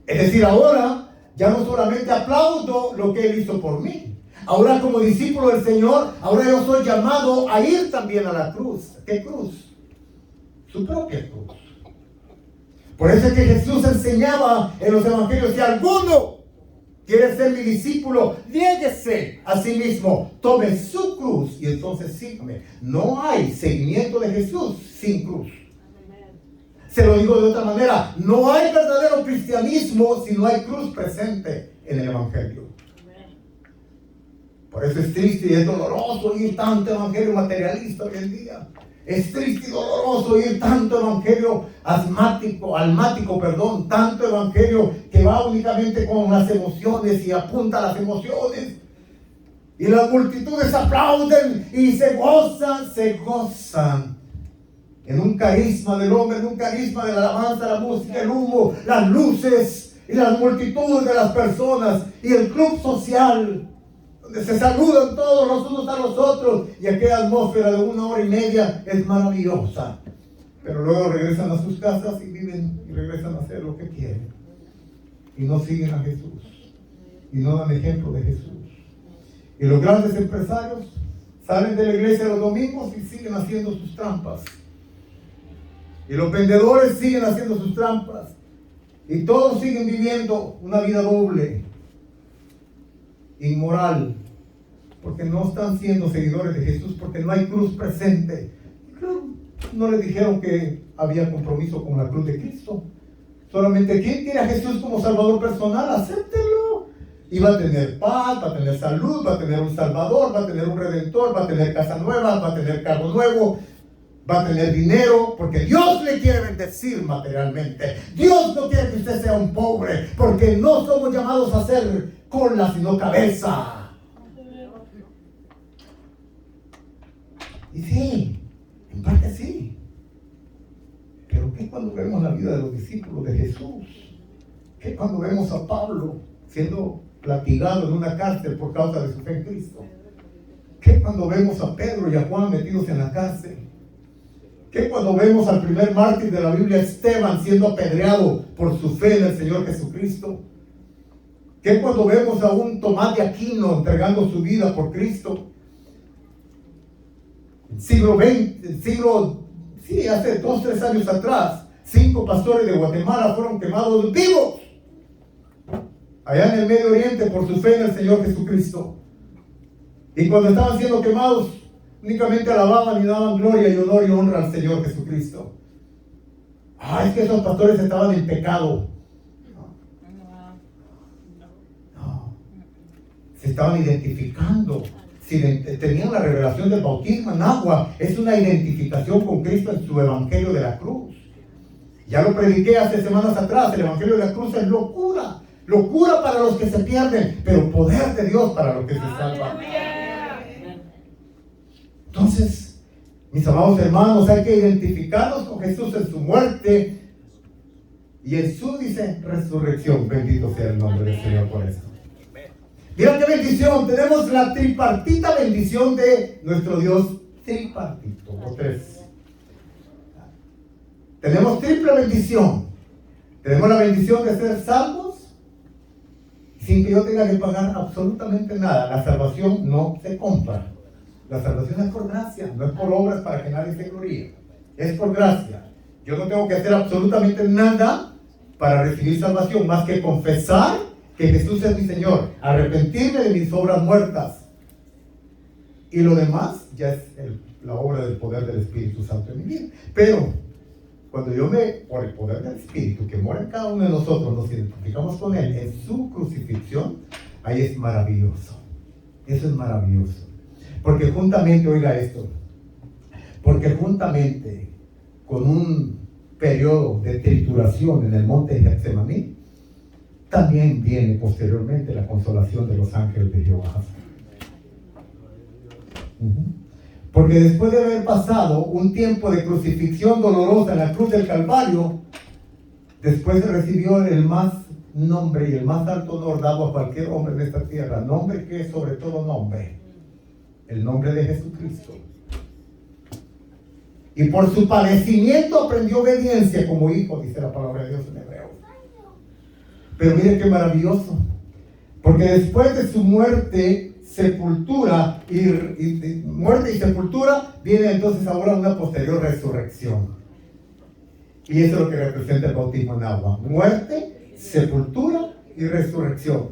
Es decir, ahora ya no solamente aplaudo lo que Él hizo por mí. Ahora, como discípulo del Señor, ahora yo soy llamado a ir también a la cruz. ¿Qué cruz? Su propia cruz. Por eso es que Jesús enseñaba en los evangelios: si alguno quiere ser mi discípulo, niéguese a sí mismo, tome su cruz y entonces sígame. No hay seguimiento de Jesús sin cruz. Se lo digo de otra manera, no hay verdadero cristianismo si no hay cruz presente en el evangelio. Por eso es triste y es doloroso oír tanto evangelio materialista hoy en día. Es triste y doloroso oír tanto evangelio almático, tanto evangelio que va únicamente con las emociones y apunta a las emociones. Y las multitudes aplauden y se gozan en un carisma del hombre, en un carisma de la alabanza, la música, el humo, las luces y las multitudes de las personas y el club social donde se saludan todos los unos a los otros, y aquella atmósfera de 1 hora y media es maravillosa. Pero luego regresan a sus casas y viven y regresan a hacer lo que quieren y no siguen a Jesús y no dan ejemplo de Jesús. Y los grandes empresarios salen de la iglesia los domingos y siguen haciendo sus trampas. Y los vendedores siguen haciendo sus trampas. Y todos siguen viviendo una vida doble, inmoral, porque no están siendo seguidores de Jesús, porque no hay cruz presente. No les dijeron que había compromiso con la cruz de Cristo. Solamente quien quiere a Jesús como Salvador personal, acéptelo. Y va a tener paz, va a tener salud, va a tener un Salvador, va a tener un Redentor, va a tener casa nueva, va a tener carro nuevo, va a tener dinero, porque Dios le quiere bendecir materialmente. Dios no quiere que usted sea un pobre, porque no somos llamados a ser cola, sino cabeza. Y sí, en parte sí. Pero ¿qué cuando vemos la vida de los discípulos de Jesús? ¿Qué cuando vemos a Pablo siendo latigado en una cárcel por causa de su fe en Cristo? ¿Qué cuando vemos a Pedro y a Juan metidos en la cárcel? ¿Qué cuando vemos al primer mártir de la Biblia, Esteban, siendo apedreado por su fe en el Señor Jesucristo? ¿Qué cuando vemos a un Tomás de Aquino entregando su vida por Cristo? Siglo XX, hace 2-3 años atrás, 5 pastores de Guatemala fueron quemados vivos allá en el Medio Oriente por su fe en el Señor Jesucristo. Y cuando estaban siendo quemados, únicamente alababan y daban gloria y honor y honra al Señor Jesucristo. Es que esos pastores estaban en pecado. No. Se estaban identificando. Si tenían la revelación del bautismo en agua, es una identificación con Cristo en su evangelio de la cruz. Ya lo prediqué hace semanas atrás. El evangelio de la cruz es locura. Locura para los que se pierden, pero poder de Dios para los que se salvan. Entonces, mis amados hermanos, hay que identificarnos con Jesús en su muerte y en su, dice, resurrección. Bendito sea el nombre del Señor por esto. Mira qué bendición. Tenemos la tripartita bendición de nuestro Dios tripartito, o 3. Tenemos triple bendición. Tenemos la bendición de ser salvos sin que yo tenga que pagar absolutamente nada. La salvación no se compra. La salvación es por gracia, no es por obras para que nadie se gloríe. Es por gracia. Yo no tengo que hacer absolutamente nada para recibir salvación, más que confesar que Jesús es mi Señor, arrepentirme de mis obras muertas. Y lo demás ya es la obra del poder del Espíritu Santo en mi vida. Pero cuando por el poder del Espíritu que mora en cada uno de nosotros, nos identificamos con Él en su crucifixión, ahí es maravilloso. Eso es maravilloso. Porque juntamente, oiga esto, porque juntamente con un periodo de trituración en el monte de Getsemaní, también viene posteriormente la consolación de los ángeles de Jehová. Porque después de haber pasado un tiempo de crucifixión dolorosa en la cruz del Calvario, después recibió el más nombre y el más alto honor dado a cualquier hombre de esta tierra, nombre que es sobre todo nombre, el nombre de Jesucristo. Y por su padecimiento aprendió obediencia como hijo, dice la palabra de Dios en hebreo. Pero mire qué maravilloso, porque después de su muerte, sepultura muerte y sepultura, viene entonces ahora una posterior resurrección. Y eso es lo que representa el bautismo en agua: muerte, sepultura y resurrección.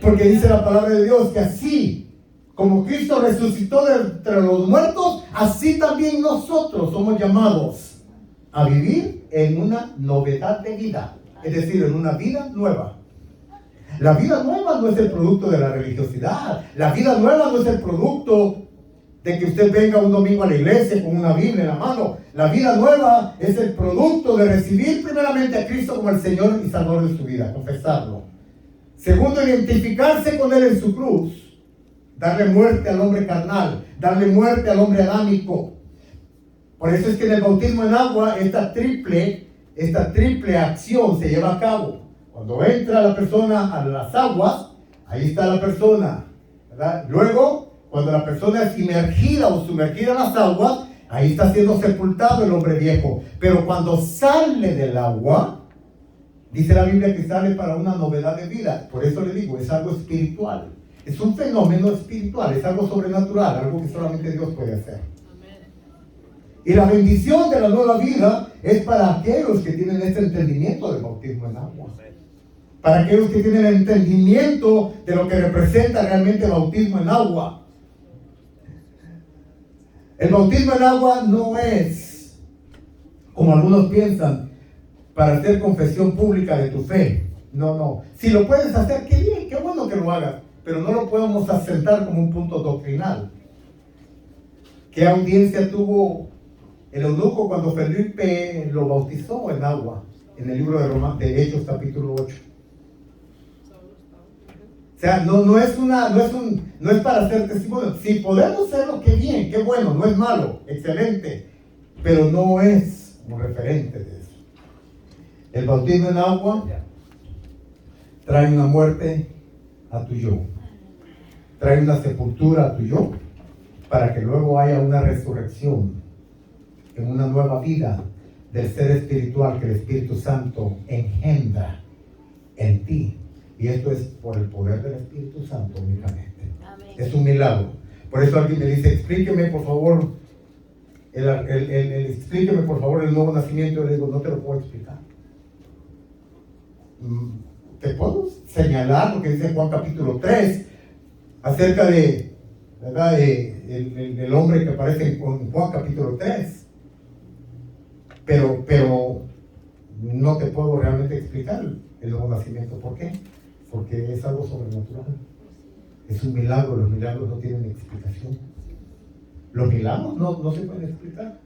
Porque dice la palabra de Dios que así como Cristo resucitó de entre los muertos, así también nosotros somos llamados a vivir en una novedad de vida, es decir, en una vida nueva. La vida nueva no es el producto de la religiosidad. La vida nueva no es el producto de que usted venga un domingo a la iglesia con una Biblia en la mano. La vida nueva es el producto de recibir primeramente a Cristo como el Señor y Salvador de su vida, confesarlo. Segundo, identificarse con Él en su cruz. Darle muerte al hombre carnal, darle muerte al hombre adámico. Por eso es que en el bautismo en agua esta triple acción se lleva a cabo. Cuando entra la persona a las aguas, ahí está la persona, ¿verdad? Luego, cuando la persona es inmergida o sumergida en las aguas, ahí está siendo sepultado el hombre viejo. Pero cuando sale del agua, dice la Biblia que sale para una novedad de vida. Por eso le digo, es algo espiritual. Es un fenómeno espiritual, es algo sobrenatural, algo que solamente Dios puede hacer. Y la bendición de la nueva vida es para aquellos que tienen este entendimiento del bautismo en agua. Para aquellos que tienen el entendimiento de lo que representa realmente el bautismo en agua. El bautismo en agua no es, como algunos piensan, para hacer confesión pública de tu fe. No. Si lo puedes hacer, qué bien, qué bueno que lo hagas. Pero no lo podemos asentar como un punto doctrinal. ¿Qué audiencia tuvo el eunuco cuando Felipe lo bautizó en agua? En el libro de Hechos capítulo 8. O sea, no es para hacer testimonio. Si podemos hacerlo, qué bien, qué bueno, no es malo, excelente. Pero no es un referente de eso. El bautismo en agua trae una muerte a tu yo. Trae una sepultura a tu yo para que luego haya una resurrección en una nueva vida del ser espiritual que el Espíritu Santo engendra en ti. Y esto es por el poder del Espíritu Santo únicamente. Amén. Es un milagro. Por eso alguien me dice, explíqueme por favor explíqueme por favor el nuevo nacimiento. Yo le digo, no te lo puedo explicar. Te puedo señalar lo que dice Juan capítulo 3 acerca de, ¿verdad?, el hombre que aparece en Juan capítulo 3. Pero no te puedo realmente explicar el nuevo nacimiento. ¿Por qué? Porque es algo sobrenatural. Es un milagro. Los milagros no tienen explicación. Los milagros no se pueden explicar.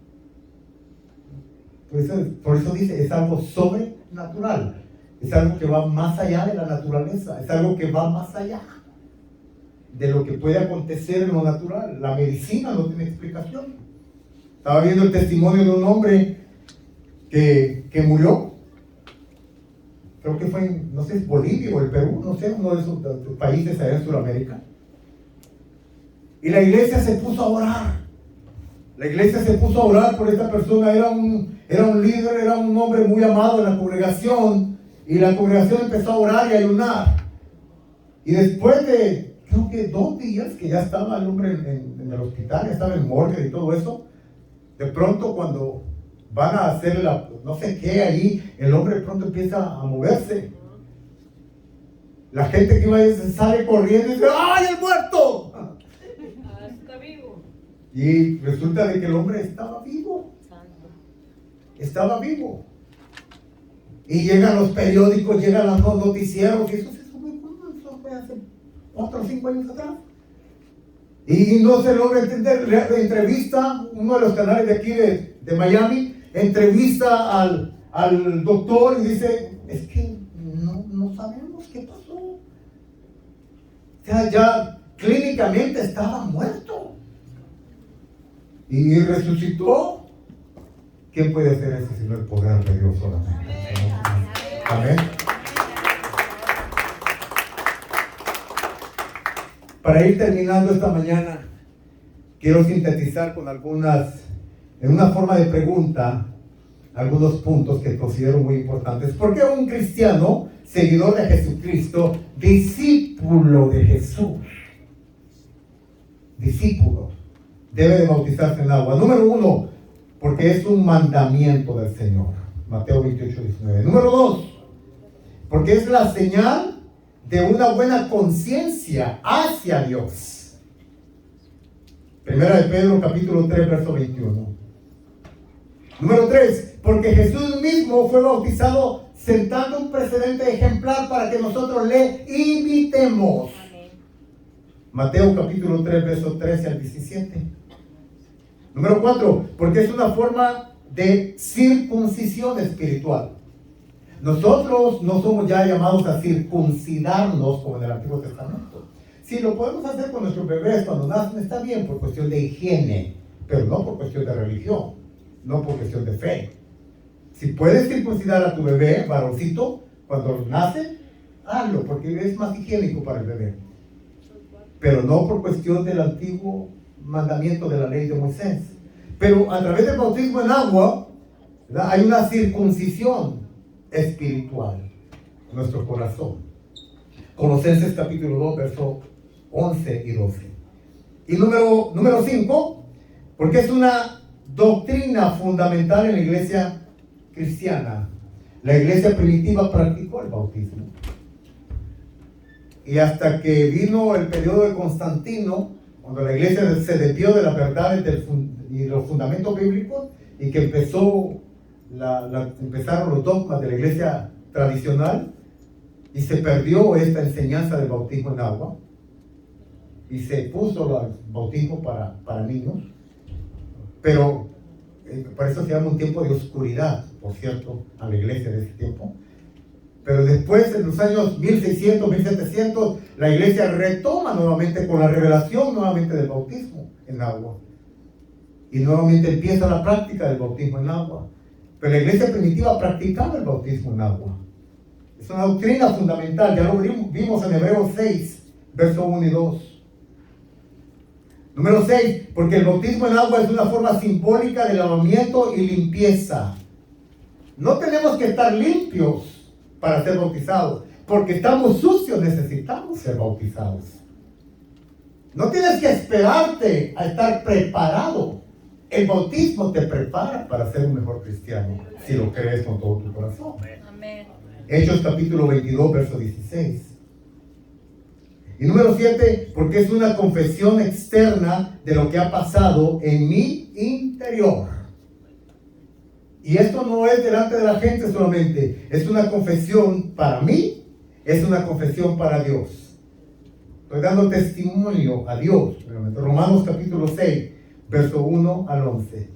Por eso dice, es algo sobrenatural. Es algo que va más allá de la naturaleza. Es algo que va más allá de lo que puede acontecer en lo natural. La medicina no tiene explicación. Estaba viendo el testimonio de un hombre que murió. Creo que fue en, no sé, es Bolivia o el Perú, no sé, uno de esos países allá en Sudamérica. Y la iglesia se puso a orar. La iglesia se puso a orar por esta persona. Era un líder, era un hombre muy amado en la congregación. Y la congregación empezó a orar y a ayunar. Y después de, creo que 2 días que ya estaba el hombre en el hospital, ya estaba en morgue y todo eso, de pronto cuando van a hacer no sé qué allí, el hombre de pronto empieza a moverse. La gente que iba a sale corriendo y dice, ¡ay, el muerto! Está vivo. Y resulta de que el hombre estaba vivo. Estaba vivo. Y llegan los periódicos, llegan los noticieros, y eso fue hace 4 o 5 años atrás. Y no se logra entender. Entrevista, uno de los canales de aquí de Miami, entrevista al doctor y dice, es que no sabemos qué pasó. O sea, ya clínicamente estaba muerto. Y resucitó. ¿Quién puede hacer eso sino el poder de Dios solamente? Amén. Para ir terminando esta mañana, quiero sintetizar con en una forma de pregunta, algunos puntos que considero muy importantes. ¿Por qué un cristiano, seguidor de Jesucristo, discípulo de Jesús, discípulo, debe de bautizarse en agua? Número 1, porque es un mandamiento del Señor. Mateo 28, 19. Número 2, porque es la señal de una buena conciencia hacia Dios. Primera de Pedro, capítulo 3, verso 21. Número 3, porque Jesús mismo fue bautizado sentando un precedente ejemplar para que nosotros le imitemos. Amén. Mateo capítulo 3, verso 13 al 17. Número 4, porque es una forma de circuncisión espiritual. Nosotros no somos ya llamados a circuncidarnos como en el Antiguo Testamento. Si lo podemos hacer con nuestros bebés cuando nacen, está bien por cuestión de higiene, pero no por cuestión de religión, no por cuestión de fe. Si puedes circuncidar a tu bebé, varoncito, cuando nace, hazlo, porque es más higiénico para el bebé. Pero no por cuestión del antiguo mandamiento de la ley de Moisés. Pero a través del bautismo en agua, ¿verdad?, hay una circuncisión espiritual en nuestro corazón. Colosenses capítulo 2, versos 11 y 12. Y número 5, porque es una doctrina fundamental en la iglesia cristiana. La iglesia primitiva practicó el bautismo. Y hasta que vino el periodo de Constantino, cuando la iglesia se desvió de las verdades y los fundamentos bíblicos, y que empezaron los dogmas de la iglesia tradicional, y se perdió esta enseñanza del bautismo en agua, y se puso el bautismo para niños, pero por eso se llama un tiempo de oscuridad, por cierto, a la iglesia de ese tiempo. Pero después, en los años 1600, 1700, la iglesia retoma nuevamente con la revelación nuevamente del bautismo en agua. Y nuevamente empieza la práctica del bautismo en agua. Pero la iglesia primitiva practicaba el bautismo en agua. Es una doctrina fundamental. Ya lo vimos en Hebreos 6, verso 1 y 2. Número 6, porque el bautismo en agua es una forma simbólica de lavamiento y limpieza. No tenemos que estar limpios para ser bautizados, porque estamos sucios, necesitamos ser bautizados. No tienes que esperarte a estar preparado. El bautismo te prepara para ser un mejor cristiano, si lo crees con todo tu corazón. Amén. Hechos capítulo 22, verso 16. Y número 7, porque es una confesión externa de lo que ha pasado en mi interior. Y esto no es delante de la gente solamente, es una confesión para mí, es una confesión para Dios. Estoy dando testimonio a Dios. Romanos capítulo 6, verso 1 al 11.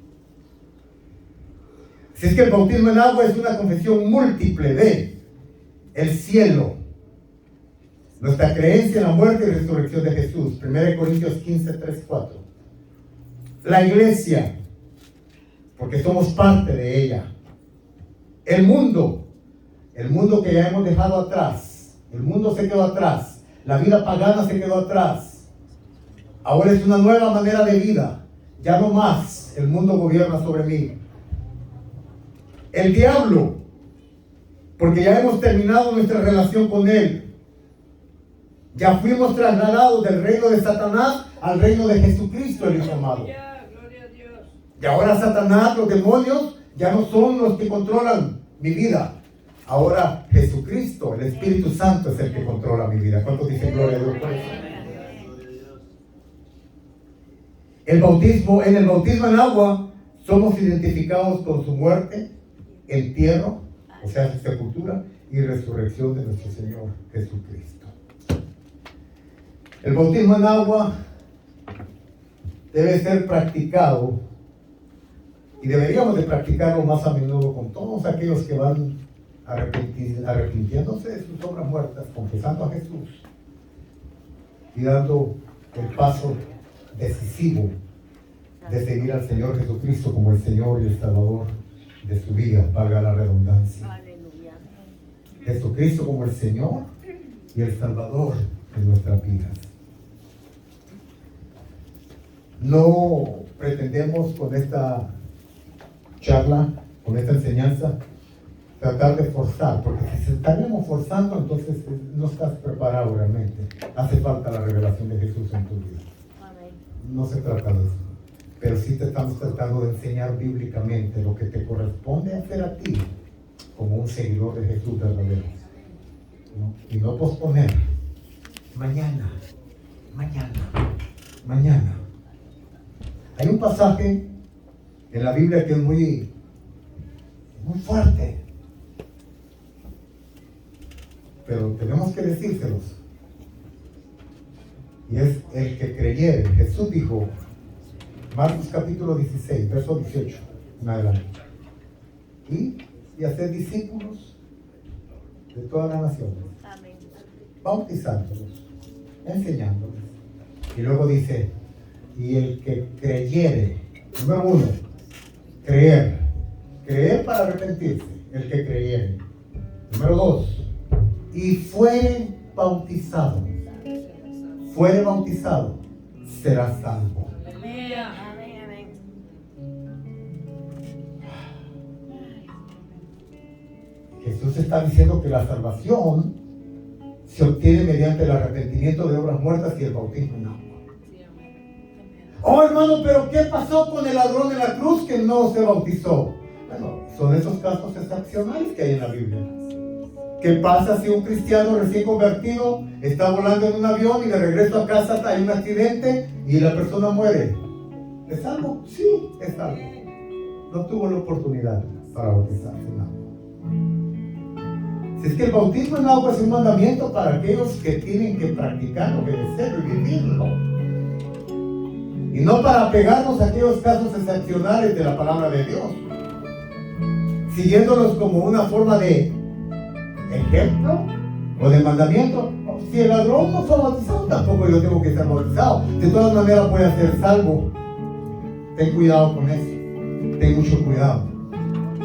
Si es que el bautismo en agua es una confesión múltiple de el cielo, nuestra creencia en la muerte y resurrección de Jesús, 1 Corintios 15, 3, 4. La iglesia, porque somos parte de ella. El mundo que ya hemos dejado atrás, el mundo se quedó atrás. La vida pagana se quedó atrás. Ahora es una nueva manera de vida. Ya no más el mundo gobierna sobre mí. El diablo, porque ya hemos terminado nuestra relación con él. Ya fuimos trasladados del reino de Satanás al reino de Jesucristo, el Hijo amado. Gloria a Dios. Y ahora Satanás, los demonios, ya no son los que controlan mi vida. Ahora Jesucristo, el Espíritu Santo, es el que controla mi vida. ¿Cuántos dicen gloria a Dios por eso? En el bautismo en agua, somos identificados con su muerte, entierro, o sea, su sepultura y resurrección de nuestro Señor Jesucristo. El bautismo en agua debe ser practicado y deberíamos de practicarlo más a menudo con todos aquellos que van arrepintiéndose de sus obras muertas, confesando a Jesús y dando el paso decisivo de seguir al Señor Jesucristo como el Señor y el Salvador de su vida, valga la redundancia. Aleluya. Jesucristo como el Señor y el Salvador de nuestras vidas. No pretendemos con esta charla, con esta enseñanza, tratar de forzar, porque si estaríamos forzando, entonces no estás preparado realmente. Hace falta la revelación de Jesús en tu vida. No se trata de eso, pero sí te estamos tratando de enseñar bíblicamente lo que te corresponde hacer a ti como un seguidor de Jesús verdadero, ¿no? Y no posponer. Mañana. Hay un pasaje en la Biblia que es muy fuerte, pero tenemos que decírselos. Y es el que creyere. Jesús dijo, Marcos capítulo 16, verso 18 en adelante, y hacer discípulos de todas las naciones, bautizándolos, enseñándoles. Y luego dice, y el que creyere, número 1, creer para arrepentirse, el que creyere. Número 2, y fuere bautizado, será salvo. Aleluya. Jesús está diciendo que la salvación se obtiene mediante el arrepentimiento de obras muertas y el bautismo en agua. Oh, hermano, pero ¿qué pasó con el ladrón de la cruz que no se bautizó? Bueno, son esos casos excepcionales que hay en la Biblia. ¿Qué pasa si un cristiano recién convertido está volando en un avión y de regreso a casa hay un accidente y la persona muere? ¿Es salvo? Sí, es salvo. No tuvo la oportunidad para bautizarse en agua. Si es que el bautismo en agua es un mandamiento para aquellos que tienen que practicarlo, obedecerlo y vivirlo. Y no para apegarnos a aquellos casos excepcionales de la palabra de Dios, siguiéndolos como una forma de ejemplo o de mandamiento. Si el ladrón no fue bautizado, tampoco yo tengo que ser bautizado. De todas maneras voy a ser salvo. Ten cuidado con eso. Ten mucho cuidado,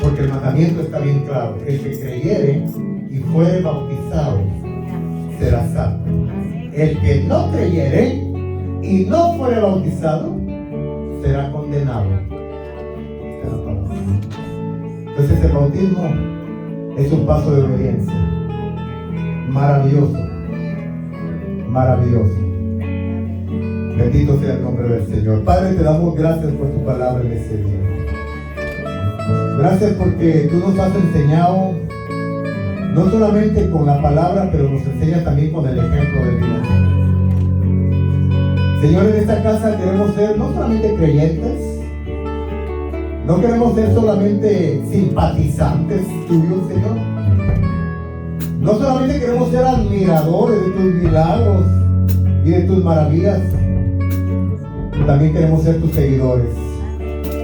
porque el mandamiento está bien claro. El que creyere y fuere bautizado será salvo. El que no creyere y no fuere bautizado será condenado. Entonces el bautismo es un paso de obediencia. Maravilloso. Maravilloso. Bendito sea el nombre del Señor. Padre, te damos gracias por tu palabra en ese día. Gracias porque tú nos has enseñado, no solamente con la palabra, pero nos enseñas también con el ejemplo de vida. Señor, en esta casa queremos ser no solamente creyentes, no queremos ser solamente simpatizantes tuyos, Señor. No solamente queremos ser admiradores de tus milagros y de tus maravillas, también queremos ser tus seguidores,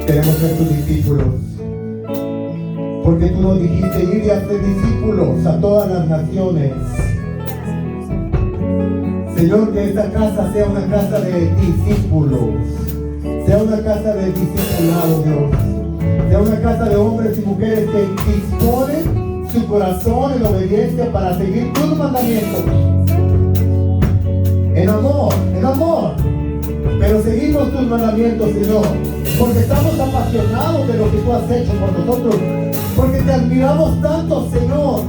queremos ser tus discípulos, porque tú nos dijiste ir y hacer discípulos a todas las naciones. Señor, que esta casa sea una casa de discípulos, sea una casa de discipulado, Dios, sea una casa de hombres y mujeres que disponen su corazón en obediencia para seguir tus mandamientos, en amor, pero seguimos tus mandamientos, Señor, porque estamos apasionados de lo que tú has hecho por nosotros, porque te admiramos tanto, Señor,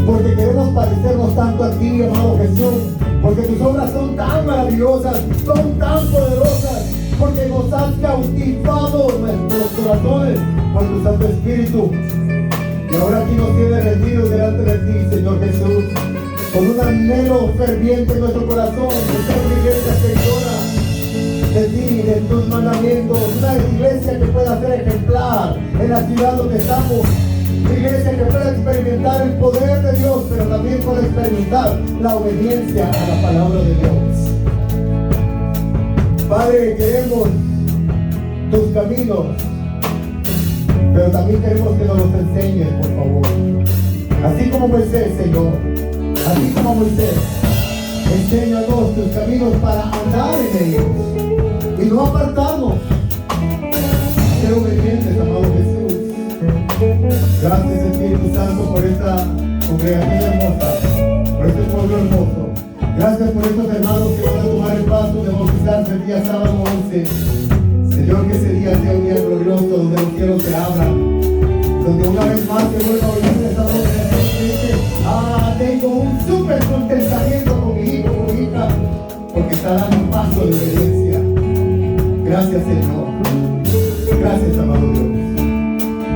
porque queremos parecernos tanto a ti, amado Jesús, porque tus obras son tan maravillosas, son tan poderosas, porque nos has cautivado nuestros corazones por tu Santo Espíritu. Y ahora aquí nos tienes rendidos delante de ti, Señor Jesús, con un anhelo ferviente en nuestro corazón de ser una iglesia seguidora de ti, de tus mandamientos, una iglesia que pueda ser ejemplar en la ciudad donde estamos, una iglesia que pueda experimentar el poder de Dios, pero también pueda experimentar la obediencia a la palabra de Dios. Padre, queremos tus caminos, pero también queremos que nos los enseñes, por favor. Así como Moisés, Señor, así como Moisés, enséñanos tus caminos para andar en ellos y no apartarnos, ser obedientes, amado Jesús. Gracias, Espíritu Santo, por esta congregación hermosa, por este pueblo hermoso. Gracias por estos hermanos que van a tomar el paso de bautizarse el día sábado 11. Señor, que ese día sea un día glorioso, donde los cielos se abran, donde una vez más se vuelva a oír esta voz que dice: tengo un súper contentamiento con mi hijo, con mi hija, porque está dando un paso de obediencia. Gracias, Señor. Gracias, amado Dios.